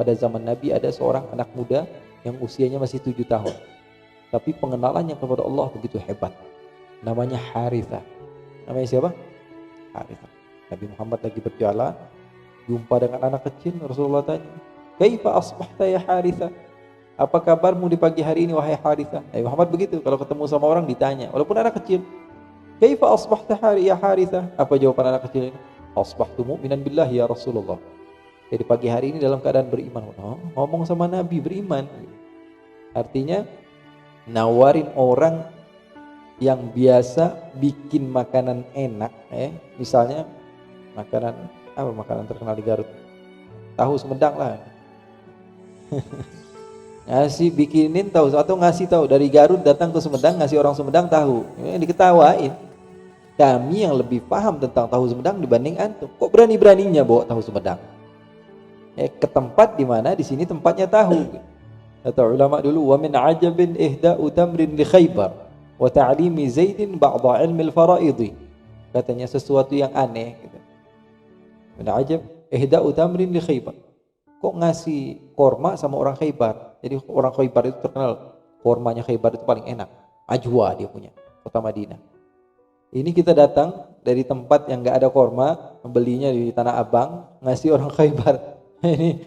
pada zaman Nabi ada seorang anak muda yang usianya masih 7 tahun. Tapi pengenalannya kepada Allah begitu hebat. Namanya Harithah. Namanya siapa? Harithah. Nabi Muhammad lagi berjalan, jumpa dengan anak kecil, Rasulullah tanya, "Kaifa asbahta ya Harithah?" Apa kabarmu di pagi hari ini wahai Harithah? Nabi Muhammad begitu, kalau ketemu sama orang ditanya, walaupun anak kecil. "Kaifa asbahta ya Harithah?" Apa jawaban anak kecil ini? "Asbahtu mu'minan billahi ya Rasulullah." Jadi pagi hari ini dalam keadaan beriman. Oh, ngomong sama Nabi beriman. Artinya nawarin orang yang biasa bikin makanan enak, misalnya makanan terkenal di Garut, tahu Sumedang lah. Bikinin tahu atau ngasih tahu dari Garut datang ke Sumedang, ngasih orang Sumedang tahu, diketawain. Kami yang lebih paham tentang tahu Sumedang dibanding antum. Kok berani-beraninya bawa tahu Sumedang? Ke tempat di mana di sini tempatnya tahu. Kata ulama dulu, wa min ajabin ihda'u tamrin li Khaybar wa ta'limi Zaidin ba'dha ilmi al-fara'idhi. Katanya sesuatu yang aneh gitu. Min ajab ihda'u tamrin li Khaybar. Kok ngasih korma sama orang Khaybar? Jadi orang Khaybar itu terkenal kormanya Khaybar itu paling enak. Ajwa dia punya, kota Madinah. Ini kita datang dari tempat yang enggak ada korma, membelinya di Tanah Abang, ngasih orang Khaybar. Ini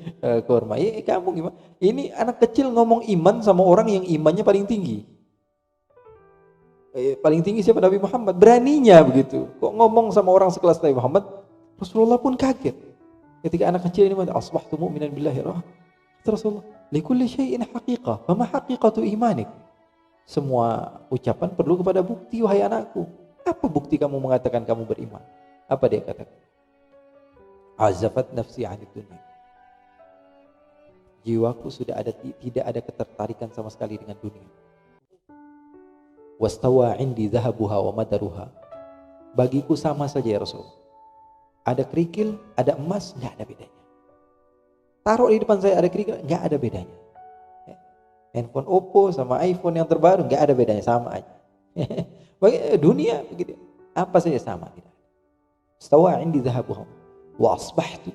korma. Kamu gimana? Ini anak kecil ngomong iman sama orang yang imannya paling tinggi. Paling tinggi siapa? Nabi Muhammad. Beraninya begitu. Kok ngomong sama orang sekelas Nabi Muhammad? Rasulullah pun kaget. Ketika anak kecil ini mengatakan, "Asbahtu mu'minan billahi." Rasulullah, "Likulli syai'in haqiqah. Fama haqiqatu imanik?" Semua ucapan perlu kepada bukti, wahai anakku. Apa bukti kamu mengatakan kamu beriman? Apa dia katakan? Azafat nafsi 'anid dunya. Jiwaku sudah tidak ada ketertarikan sama sekali dengan dunia. Wastawa 'indi dhahabuha wa madaruha. Bagiku sama saja ya Rasul. Ada kerikil, ada emas, enggak ada bedanya. Taruh di depan saya ada kerikil, enggak ada bedanya. Handphone Oppo sama iPhone yang terbaru enggak ada bedanya, sama aja. Bagi dunia begitu. Apa saja sama tidak. Stawa 'indi dhahabuha wa asbahtu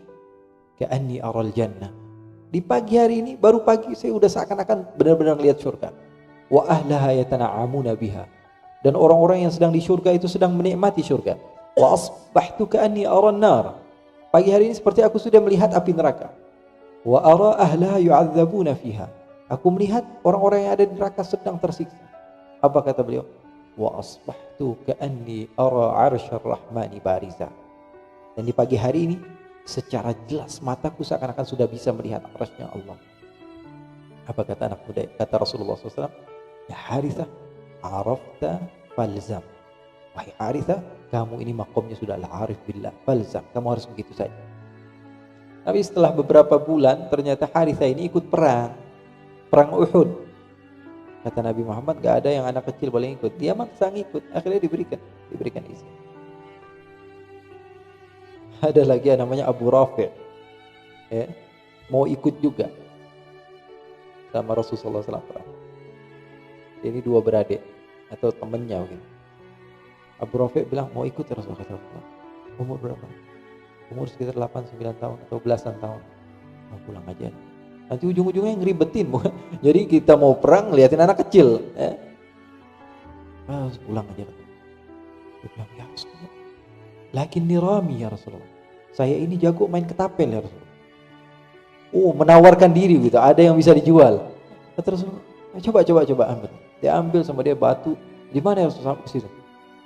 ka'anni aral jannah. Di pagi hari ini, baru pagi saya udah seakan-akan benar-benar lihat surga. Wa ahlaha yatana'amuna biha. Dan orang-orang yang sedang di surga itu sedang menikmati surga. Wa asbahtu ka'anni aran nar. Pagi hari ini seperti aku sudah melihat api neraka. Wa ara ahlaha yu'adzabuna fiha. Aku melihat orang-orang yang ada di neraka sedang tersiksa. Apa kata beliau? Wa asbahtu ka'anni ara 'arsyar rahmani bariza. Dan di pagi hari ini secara jelas mataku seakan-akan sudah bisa melihat arasnya Allah. Apa kata anak muda? Kata Rasulullah SAW, "Ya Harithah, arafta falzam." Wahai Harithah, kamu ini makomnya sudah arif billah, falzam. Kamu harus begitu saja. Tapi setelah beberapa bulan ternyata Harithah ini ikut perang Uhud. Kata Nabi Muhammad, gak ada yang anak kecil boleh ikut. Dia maksa ngikut, akhirnya diberikan izin. Ada lagi yang namanya Abu Rafi', mau ikut juga sama Rasulullah SAW. Ini dua beradik atau temannya mungkin. Abu Rafi' bilang mau ikut Rasulullah SAW. Umur berapa? Umur sekitar 8-9 tahun atau belasan tahun. Mau pulang aja. Nanti ujung-ujungnya ngeribetin. Jadi kita mau perang liatin anak kecil. Pulang aja. Dia bilang, ya Rasulullah, lakin nirami ya Rasulullah. Saya ini jago main ketapel ya Rasulullah. Menawarkan diri gitu. Ada yang bisa dijual. Kata Rasulullah, coba ambil. Dia ambil sama dia batu. Di mana ya Rasulullah? Ke situ.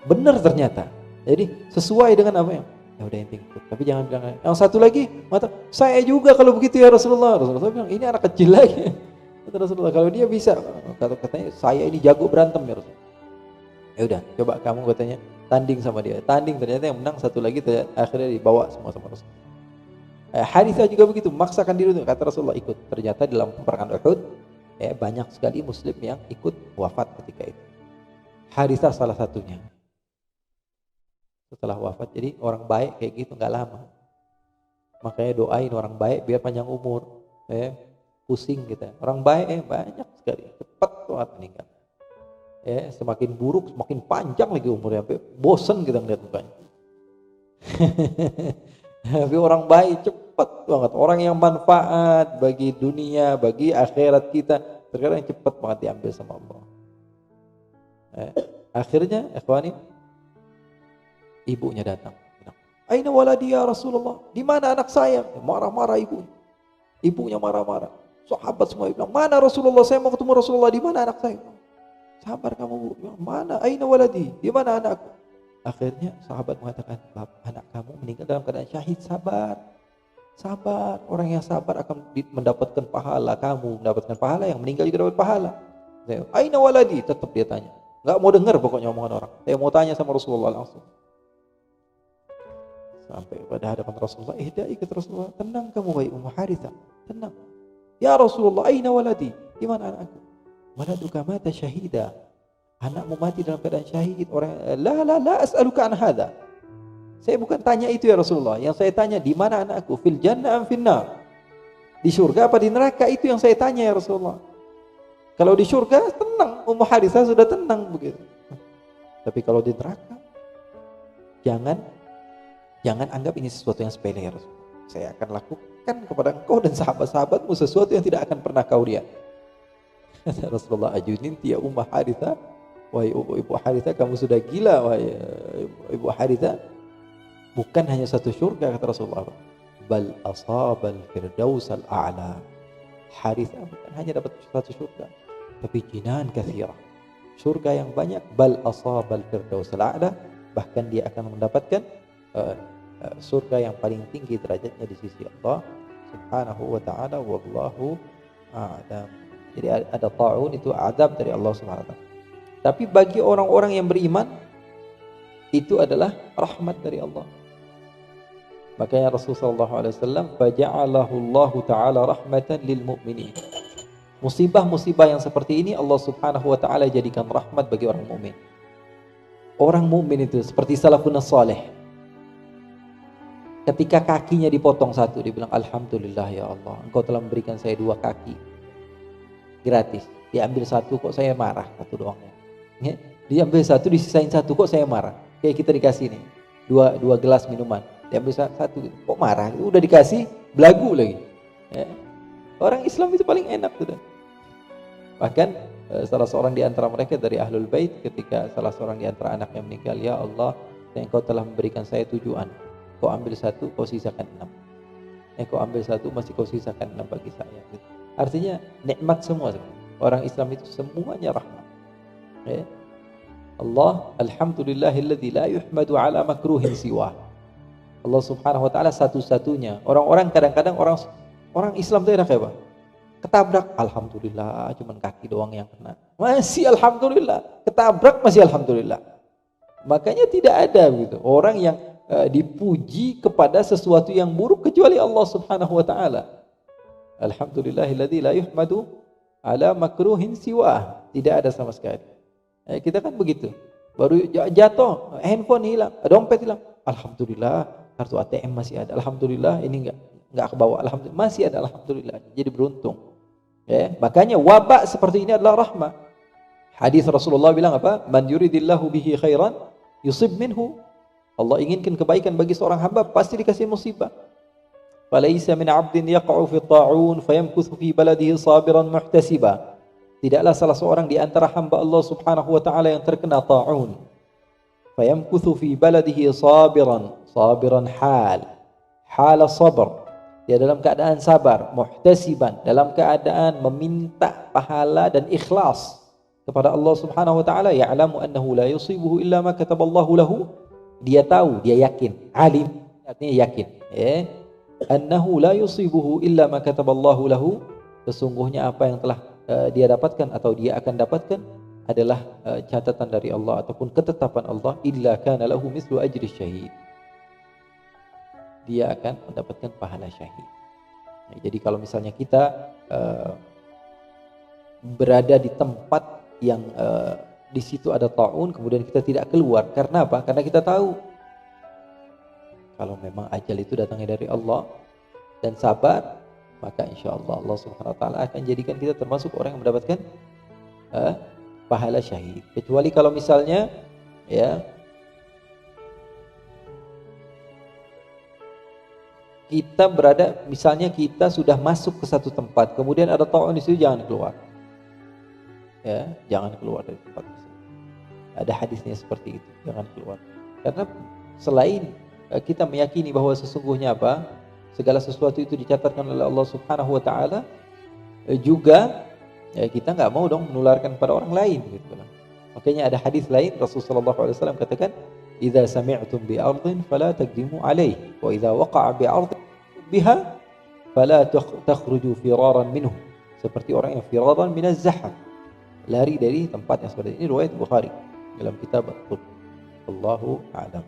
Benar ternyata. Jadi sesuai dengan apa yang ya udah intinya ikut. Tapi jangan bilang yang satu lagi mata saya juga kalau begitu ya Rasulullah. Rasulullah bilang ini anak kecil lagi. Kata Rasulullah kalau dia bisa katanya saya ini jago berantem ya Rasulullah. Ya udah coba kamu katanya tanding sama dia. Tanding ternyata yang menang satu lagi akhirnya dibawa semua sama Rasulullah. Harithah juga begitu memaksakan diri untuk kata Rasulullah ikut. Ternyata dalam peperangan Uhud banyak sekali muslim yang ikut wafat ketika itu. Harithah salah satunya. Setelah wafat, jadi orang baik kayak gitu nggak lama. Makanya doain orang baik biar panjang umur. Pusing kita. Orang baik banyak sekali, cepat banget meninggal. Semakin buruk, semakin panjang lagi umurnya, sampai bosen kita ngeliat mukanya. Tapi orang baik cepat cepat banget. Orang yang manfaat bagi dunia, bagi akhirat kita, terkadang cepat banget diambil sama Allah. Akhirnya, ikhwani, ibunya datang. Aina waladi ya Rasulullah? Di mana anak saya? Marah-marah ibunya. Ibunya marah-marah. Sahabat semua bilang, mana Rasulullah? Saya mau ketemu Rasulullah. Di mana anak saya? Sabar kamu, Bu. Mana? Aina waladi? Di mana anakku? Akhirnya sahabat mengatakan, anak kamu meninggal dalam keadaan syahid. Sabar. Sabar. Orang yang sabar akan mendapatkan pahala. Kamu mendapatkan pahala, yang meninggal juga dapat pahala. Aina waladi? Tetap dia tanya. Enggak mau dengar pokoknya omongan orang. Saya mau tanya sama Rasulullah langsung. Sampai pada hadapan Rasulullah, kata Rasulullah, tenang kamu wahai Ummu Harithah, tenang. Ya Rasulullah, aina waladi? Di mana anakku? Waladuka mata syahida. Anakmu mati dalam keadaan syahid. Orang, la as'aluka an hadha. Saya bukan tanya itu ya Rasulullah. Yang saya tanya, di mana anakku? Fil jannah am fil nar? Di surga apa di neraka? Itu yang saya tanya ya Rasulullah. Kalau di surga tenang, Ummu Harithah sudah tenang begitu. Tapi kalau di neraka, jangan anggap ini sesuatu yang sepele ya Rasulullah. Saya akan lakukan kepada engkau dan sahabat-sahabatmu sesuatu yang tidak akan pernah kau lihat. Rasulullah, ajunin ya Ummu Harithah. Wahai Ibu Harithah, kamu sudah gila wahai Ibu Harithah. Bukan hanya satu surga kata Rasulullah, bal asabal firdaus al-a'la. Harithah bukan hanya dapat satu surga, tapi jinan katsirah. Surga yang banyak, bal asabal firdaus al-a'la, bahkan dia akan mendapatkan surga yang paling tinggi derajatnya di sisi Allah Subhanahu wa taala. Wallahu a'lam. Jadi ada ta'un, itu azab dari Allah Subhanahu wa taala. Tapi bagi orang-orang yang beriman, itu adalah rahmat dari Allah. Makanya Rasulullah SAW, faja'alahu Allah Ta'ala rahmatan lil mu'minin. Musibah-musibah yang seperti ini Allah Subhanahu wa taala jadikan rahmat bagi orang mukmin. Orang mukmin itu seperti salafun saleh. Ketika kakinya dipotong satu, dia bilang, alhamdulillah ya Allah, engkau telah memberikan saya 2 kaki gratis. Diambil satu kok saya marah, satu doang. Ya, diambil satu, disisain satu kok saya marah. Kayak kita dikasih nih dua gelas minuman, diambil satu kok marah. Udah dikasih belagu lagi. Ya. Orang Islam itu paling enak sudah. Bahkan salah seorang di antara mereka dari Ahlul Bait, ketika salah seorang di antara anaknya meninggal, ya Allah, engkau telah memberikan saya 7 anak. Kau ambil satu, kau sisakan 6. Kau ambil satu, masih kau sisakan 6 bagi saya. Artinya nikmat semua. Orang Islam itu semuanya rahmat. Ya. Allah, alhamdulillahilladzi la yuhmadu ala makruhin siwa. Allah Subhanahu wa taala satu-satunya. Orang-orang kadang-kadang orang Islam itu enak ya, Pak. Ketabrak, alhamdulillah, cuman kaki doang yang kena. Masih alhamdulillah. Ketabrak masih alhamdulillah. Makanya tidak ada gitu orang yang dipuji kepada sesuatu yang buruk kecuali Allah Subhanahu wa taala. Alhamdulillahilladzi la yuhmadu ala makruhin siwa. Tidak ada sama sekali. Kita kan begitu, baru jatuh, handphone hilang, dompet hilang, alhamdulillah, kartu ATM masih ada, alhamdulillah, ini enggak kebawa, alhamdulillah, masih ada, alhamdulillah, jadi beruntung. Ya, makanya wabak seperti ini adalah rahmah. Hadis Rasulullah bilang apa? Man yuridillahu bihi khairan yusib minhu. Allah inginkan kebaikan bagi seorang hamba, pasti dikasih musibah. Falaisa min 'abdin yaqa'u fi ta'un fayamkuthu fi baladihi sabiran muhtasiba. Tidaklah salah seorang di antara hamba Allah Subhanahu wa taala yang terkena ta'un. Fayamkuthu fi baladihi sabiran hal sabr. Dia dalam keadaan sabar, muhtasiban, dalam keadaan meminta pahala dan ikhlas kepada Allah Subhanahu wa taala, ya'lamu annahu la yusibuhu illa ma kataballahu lahu. Dia tahu, dia yakin, alim artinya yakin, annahu la yusibuhu illa ma kataballahu lahu. Sesungguhnya apa yang telah dia dapatkan atau dia akan dapatkan adalah catatan dari Allah ataupun ketetapan Allah, illa kana lahu mislu ajri syahid. Dia akan mendapatkan pahala syahid. Jadi kalau misalnya kita berada di tempat yang di situ ada ta'un, kemudian kita tidak keluar, karena apa? Karena kita tahu kalau memang ajal itu datangnya dari Allah dan sabar, maka insya Allah Allah Subhanahu wa taala akan jadikan kita termasuk orang yang mendapatkan pahala syahid. Kecuali kalau misalnya kita berada, misalnya kita sudah masuk ke satu tempat, kemudian ada ta'un di situ, jangan keluar. Ya, jangan keluar dari tempat itu. Ada hadisnya seperti itu, jangan keluar. Karena selain kita meyakini bahwa sesungguhnya apa? Segala sesuatu itu dicatatkan oleh Allah Subhanahu wa taala, juga ya kita nggak mau dong menularkan pada orang lain gitu. Makanya ada hadis lain Rasulullah SAW katakan, "Idza sami'tum bi ardhin fala taqdimu 'alaihi, wa idza waqa'a bi ardhin biha fala takhruju firaran minhu." Seperti orang yang firaran minaz zahab, lari dari tempat yang seperti ini. Riwayat Bukhari dalam kitab At-Tibb. Allahu a'lam.